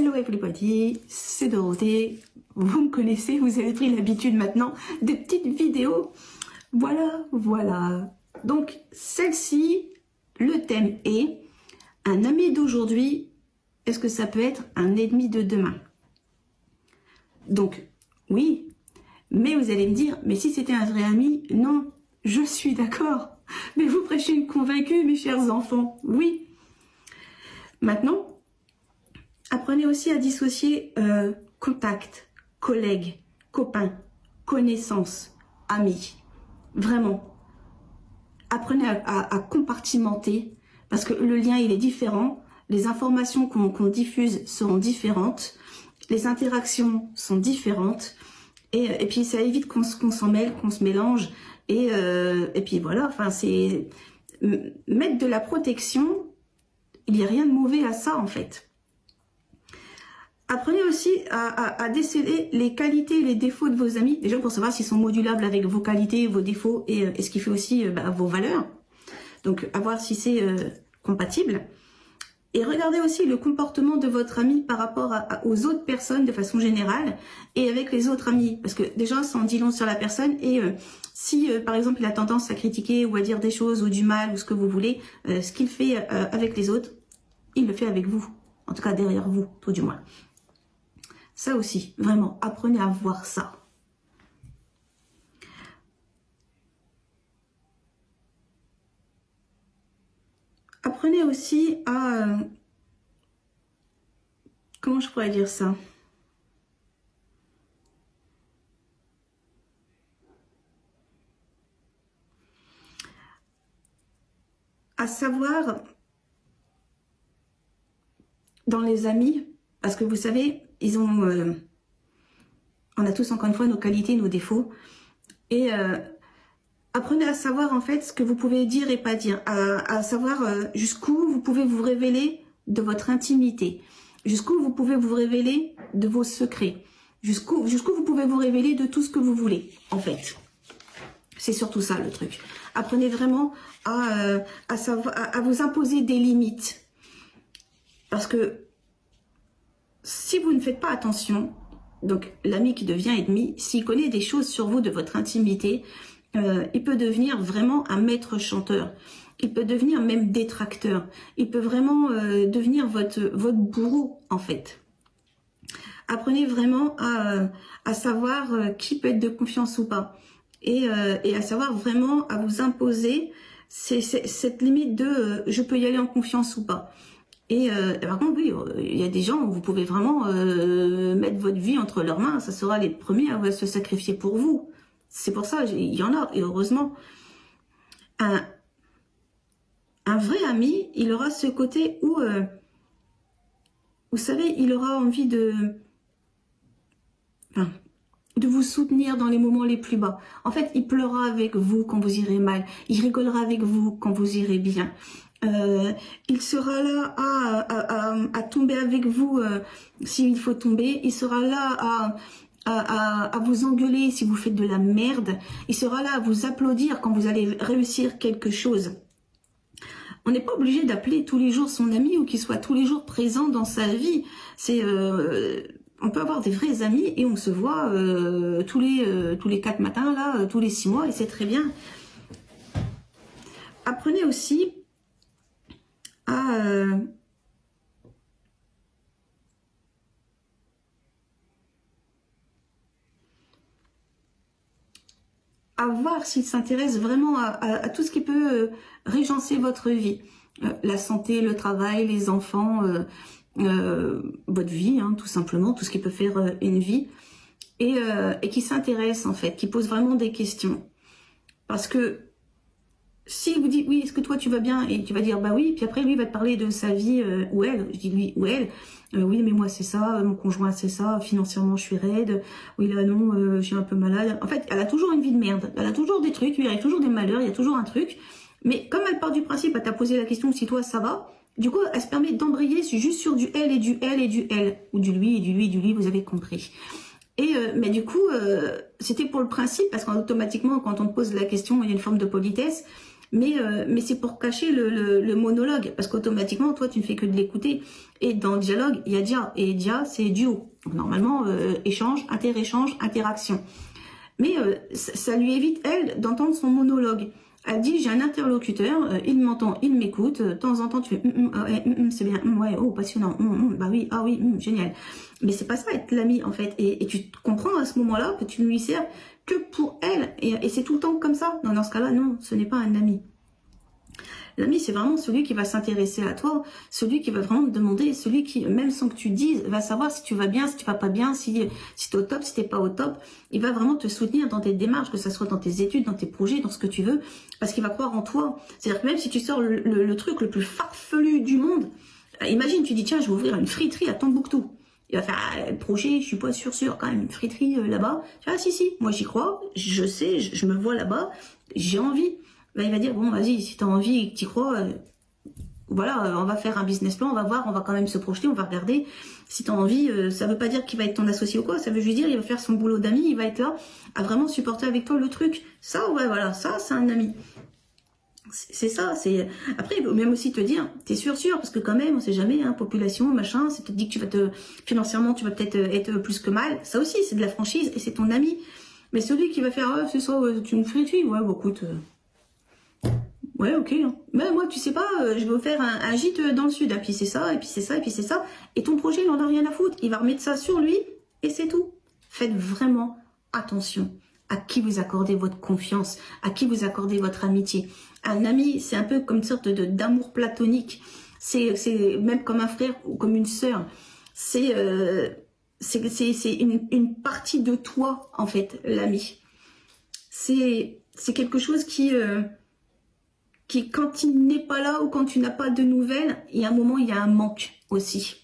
Hello everybody, c'est Dorothée. Vous me connaissez, vous avez pris l'habitude maintenant des petites vidéos. Voilà. Donc celle-ci, le thème est un ami d'aujourd'hui, est-ce que ça peut être un ennemi de demain? Donc oui, mais vous allez me dire, mais si c'était un vrai ami, non, je suis d'accord. Mais vous prêchez une convaincue, mes chers enfants, oui. Maintenant, apprenez aussi à dissocier contact, collègue, copain, connaissance, ami. Vraiment. Apprenez à compartimenter parce que le lien, il est différent. Les informations qu'on diffuse seront différentes. Les interactions sont différentes. Et puis, ça évite qu'on s'en mêle, qu'on se mélange. Et puis, voilà. Enfin, c'est mettre de la protection. Il n'y a rien de mauvais à ça, en fait. Apprenez aussi à déceler les qualités et les défauts de vos amis. Déjà pour savoir s'ils sont modulables avec vos qualités, vos défauts et ce qui fait aussi vos valeurs. Donc à voir si c'est compatible. Et regardez aussi le comportement de votre ami par rapport aux autres personnes de façon générale et avec les autres amis. Parce que déjà ça en dit long sur la personne et si par exemple il a tendance à critiquer ou à dire des choses ou du mal ou ce que vous voulez, ce qu'il fait avec les autres, il le fait avec vous. En tout cas derrière vous, tout du moins. Ça aussi, vraiment, apprenez à voir ça. Apprenez aussi à... comment je pourrais dire ça? À savoir, dans les amis, parce que vous savez, ils ont... on a tous, encore une fois, nos qualités, nos défauts. Et apprenez à savoir, en fait, ce que vous pouvez dire et pas dire. À savoir jusqu'où vous pouvez vous révéler de votre intimité. Jusqu'où vous pouvez vous révéler de vos secrets. Jusqu'où vous pouvez vous révéler de tout ce que vous voulez, en fait. C'est surtout ça, le truc. Apprenez vraiment à vous imposer des limites. Parce que si vous ne faites pas attention, donc l'ami qui devient ennemi, s'il connaît des choses sur vous de votre intimité, il peut devenir vraiment un maître chanteur. Il peut devenir même détracteur. Il peut vraiment devenir votre bourreau, en fait. Apprenez vraiment à savoir qui peut être de confiance ou pas. Et à savoir vraiment à vous imposer cette limite de je peux y aller en confiance ou pas. Et par contre, oui, il y a des gens où vous pouvez vraiment mettre votre vie entre leurs mains. Ça sera les premiers à se sacrifier pour vous. C'est pour ça, il y en a, et heureusement. Un vrai ami, il aura ce côté où, vous savez, il aura envie de vous soutenir dans les moments les plus bas. En fait, il pleurera avec vous quand vous irez mal. Il rigolera avec vous quand vous irez bien. Il sera là à tomber avec vous s'il faut tomber. Il sera là à vous engueuler si vous faites de la merde. Il sera là à vous applaudir quand vous allez réussir quelque chose. On n'est pas obligé d'appeler tous les jours son ami ou qu'il soit tous les jours présent dans sa vie. C'est on peut avoir des vrais amis et on se voit tous les 4 matins, là, tous les 6 mois, et c'est très bien. Apprenez aussi à voir s'il s'intéresse vraiment à tout ce qui peut régencer votre vie. La santé, le travail, les enfants, votre vie, hein, tout simplement, tout ce qui peut faire une vie. Et qui s'intéresse, en fait, qui pose vraiment des questions. Parce que s'il vous dit, oui, est-ce que toi tu vas bien? Et tu vas dire, bah oui, puis après lui il va te parler de sa vie, ou elle, je dis lui ou elle, oui mais moi c'est ça, mon conjoint c'est ça, financièrement je suis raide, oui là non, je suis un peu malade. En fait, elle a toujours une vie de merde, elle a toujours des trucs, il arrive toujours des malheurs, il y a toujours un truc, mais comme elle part du principe à t'a posé la question si toi ça va, du coup elle se permet d'embrayer juste sur du elle et du elle et du elle, ou du lui et du lui et du lui, vous avez compris. Et mais du coup, c'était pour le principe, parce qu'automatiquement quand on te pose la question, il y a une forme de politesse. mais c'est pour cacher le monologue, parce qu'automatiquement, toi, tu ne fais que de l'écouter. Et dans le dialogue, il y a dia, et dia, c'est duo. Donc, normalement, échange, inter-échange, interaction. Mais ça lui évite, elle, d'entendre son monologue. Elle dit, j'ai un interlocuteur, il m'entend, il m'écoute, de temps en temps tu fais, ouais, c'est bien, ouais, oh, passionnant, bah oui, ah oui, génial. Mais c'est pas ça être l'ami, en fait. Et tu comprends à ce moment-là que tu ne lui sers que pour elle. Et c'est tout le temps comme ça. Dans ce cas-là, non, ce n'est pas un ami. L'ami, c'est vraiment celui qui va s'intéresser à toi, celui qui va vraiment te demander, celui qui, même sans que tu dises, va savoir si tu vas bien, si tu vas pas bien, si tu es au top, si tu n'es pas au top. Il va vraiment te soutenir dans tes démarches, que ce soit dans tes études, dans tes projets, dans ce que tu veux, parce qu'il va croire en toi. C'est-à-dire que même si tu sors le truc le plus farfelu du monde, imagine, tu dis, tiens, je vais ouvrir une friterie à Tombouctou. Il va faire projet, je suis pas sûr quand même, une friterie là-bas. Ah si, moi j'y crois, je sais, je me vois là-bas, j'ai envie. Là, il va dire, bon, vas-y, si tu as envie et que tu y crois, voilà, on va faire un business plan, on va voir, on va quand même se projeter, on va regarder. Si tu as envie, ça veut pas dire qu'il va être ton associé ou quoi, ça veut juste dire il va faire son boulot d'ami, il va être là à vraiment supporter avec toi le truc. Ça, ouais, voilà, ça, c'est un ami. C'est ça, c'est... Après, il peut même aussi te dire, t'es sûr, parce que quand même, on sait jamais, hein, population, machin, c'est peut-être dit que tu vas financièrement, tu vas peut-être être plus que mal. Ça aussi, c'est de la franchise et c'est ton ami. Mais celui qui va faire, c'est ça, tu me frites, ouais, bon, écoute... Ouais, ok. Mais moi, tu sais pas, je vais faire un gîte dans le sud. Et puis c'est ça, et puis c'est ça, et puis c'est ça. Et ton projet, il en a rien à foutre. Il va remettre ça sur lui, et c'est tout. Faites vraiment attention à qui vous accordez votre confiance, à qui vous accordez votre amitié. Un ami, c'est un peu comme une sorte d'amour platonique. C'est même comme un frère ou comme une sœur. C'est une partie de toi, en fait, l'ami. C'est quelque chose qui, quand il n'est pas là ou quand tu n'as pas de nouvelles, il y a un moment, il y a un manque aussi.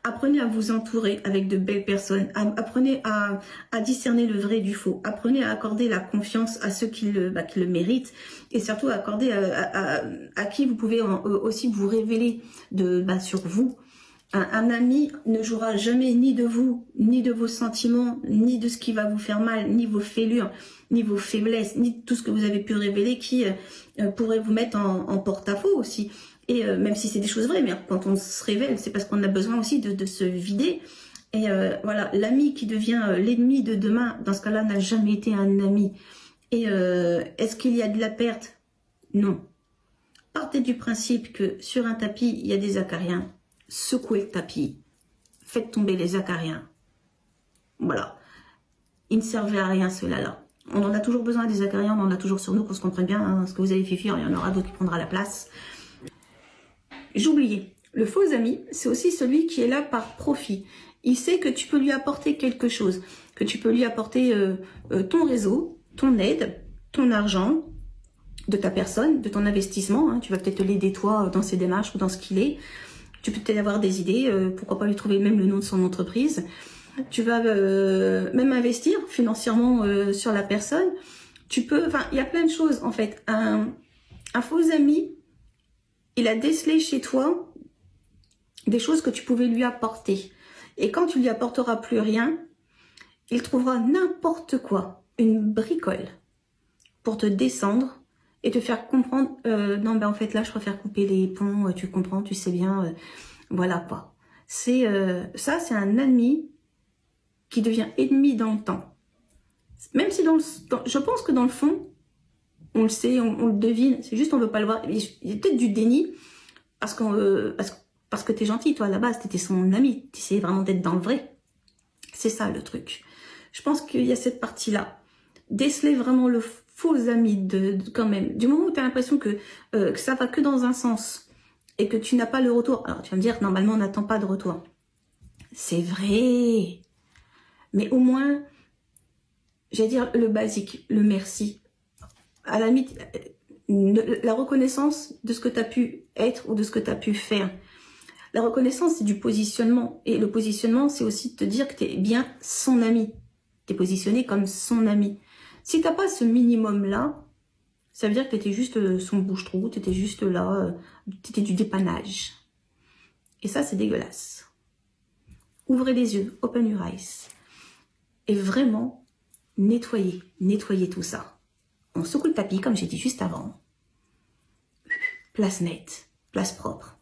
Apprenez à vous entourer avec de belles personnes. Apprenez à discerner le vrai du faux. Apprenez à accorder la confiance à ceux qui le méritent. Et surtout à accorder à qui vous pouvez aussi vous révéler sur vous. Un ami ne jouera jamais ni de vous, ni de vos sentiments, ni de ce qui va vous faire mal, ni vos fêlures, ni vos faiblesses, ni tout ce que vous avez pu révéler qui pourrait vous mettre en porte-à-faux aussi. Et même si c'est des choses vraies, mais quand on se révèle, c'est parce qu'on a besoin aussi de se vider. Et voilà, l'ami qui devient l'ennemi de demain, dans ce cas-là, n'a jamais été un ami. Et est-ce qu'il y a de la perte? Non. Partez du principe que sur un tapis, il y a des acariens. Secouez le tapis, faites tomber les acariens. Voilà. Ils ne servaient à rien, ceux-là. On en a toujours besoin des acariens, on en a toujours sur nous, qu'on se comprenne bien. Hein, ce que vous avez fait fuir, il y en aura d'autres qui prendra la place. J'oubliais. Le faux ami, c'est aussi celui qui est là par profit. Il sait que tu peux lui apporter quelque chose, que tu peux lui apporter ton réseau, ton aide, ton argent, de ta personne, de ton investissement. Hein. Tu vas peut-être l'aider toi dans ses démarches ou dans ce qu'il est. Tu peux peut-être avoir des idées, pourquoi pas lui trouver même le nom de son entreprise. Tu vas même investir financièrement sur la personne. Tu peux, enfin, il y a plein de choses en fait. Un faux ami, il a décelé chez toi des choses que tu pouvais lui apporter. Et quand tu lui apporteras plus rien, il trouvera n'importe quoi, une bricole, pour te descendre et te faire comprendre, non, ben en fait là je préfère couper les ponts, tu comprends, tu sais bien, voilà quoi. C'est ça, c'est un ami qui devient ennemi dans le temps. Même si je pense que dans le fond, on le sait, on le devine, c'est juste on veut pas le voir. Il y a peut-être du déni, parce que t'es gentil, toi à la base, t'étais son ami, t'essayais vraiment d'être dans le vrai. C'est ça le truc. Je pense qu'il y a cette partie-là. Déceler vraiment le faux ami quand même. Du moment où tu as l'impression que ça va que dans un sens et que tu n'as pas le retour. Alors tu vas me dire, normalement on n'attend pas de retour. C'est vrai. Mais au moins, j'allais dire le basique, le merci. À la limite, la reconnaissance de ce que tu as pu être ou de ce que tu as pu faire. La reconnaissance, c'est du positionnement. Et le positionnement, c'est aussi de te dire que tu es bien son ami. Tu es positionné comme son ami. Si tu n'as pas ce minimum-là, ça veut dire que tu étais juste son bouche-trou, tu étais juste là, tu étais du dépannage. Et ça, c'est dégueulasse. Ouvrez les yeux, open your eyes. Et vraiment, nettoyez tout ça. On secoue le tapis, comme j'ai dit juste avant. Place nette, place propre.